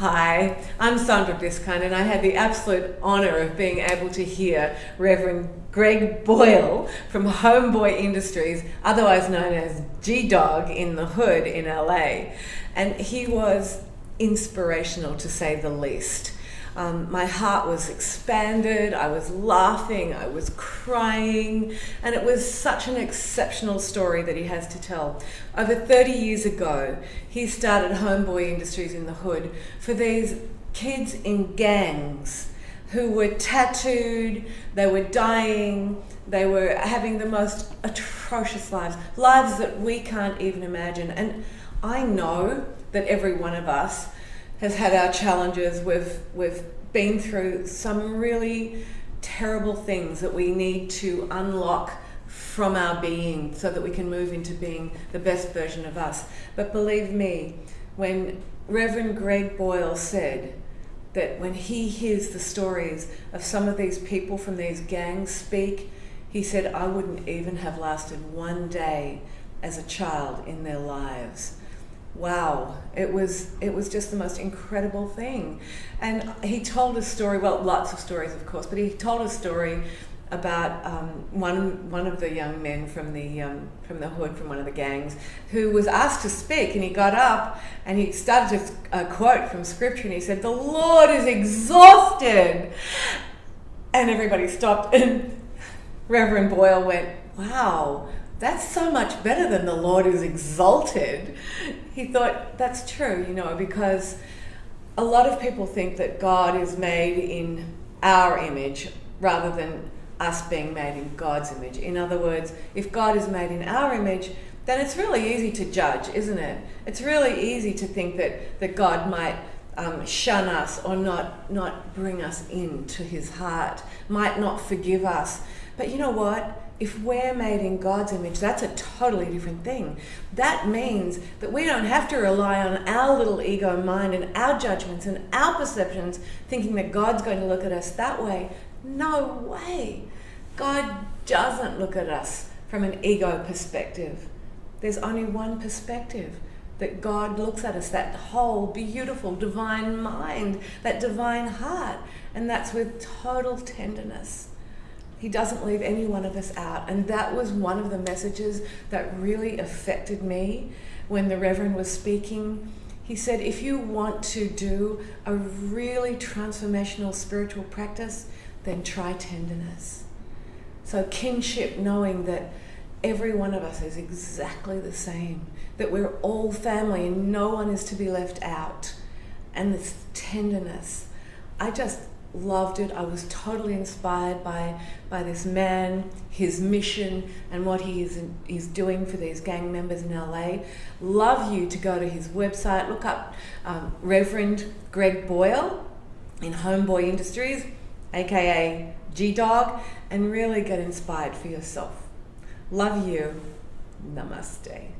Hi, I'm Sandra Biskind, and I had the absolute honour of being able to hear Reverend Greg Boyle from Homeboy Industries, otherwise known as G-Dog in the Hood in LA. And he was inspirational, to say the least. My heart was expanded, I was laughing, I was crying, and it was such an exceptional story that he has to tell. Over 30 years ago, he started Homeboy Industries in the Hood for these kids in gangs who were tattooed, they were dying, they were having the most atrocious lives that we can't even imagine. And I know that every one of us has had our challenges. We've been through some really terrible things that we need to unlock from our being so that we can move into being the best version of us. But believe me, when Reverend Greg Boyle said that when he hears the stories of some of these people from these gangs speak, he said, I wouldn't even have lasted one day as a child in their lives. Wow, it was just the most incredible thing. And he told a story, well, lots of stories of course, but he told a story about one of the young men from the hood, from one of the gangs, who was asked to speak, and he got up and he started to quote from scripture, and he said, "The Lord is exhausted," and everybody stopped, and Reverend Boyle went, "Wow, that's so much better than the Lord is exalted." He thought, that's true, because a lot of people think that God is made in our image rather than us being made in God's image. In other words, if God is made in our image, then it's really easy to judge, isn't it? It's really easy to think that God might shun us or not bring us into his heart, might not forgive us. But you know what? If we're made in God's image, that's a totally different thing. That means that we don't have to rely on our little ego mind and our judgments and our perceptions, thinking that God's going to look at us that way. No way. God doesn't look at us from an ego perspective. There's only one perspective that God looks at us, that whole beautiful divine mind, that divine heart, and that's with total tenderness. He doesn't leave any one of us out. And that was one of the messages that really affected me when the Reverend was speaking. He said, if you want to do a really transformational spiritual practice, then try tenderness. So kinship, knowing that every one of us is exactly the same, that we're all family and no one is to be left out. And this tenderness, I just loved it. I was totally inspired by this man, his mission, and what he's doing for these gang members in LA. Love you to go to his website, look up Reverend Greg Boyle in Homeboy Industries, aka G-Dog, and really get inspired for yourself. Love you. Namaste.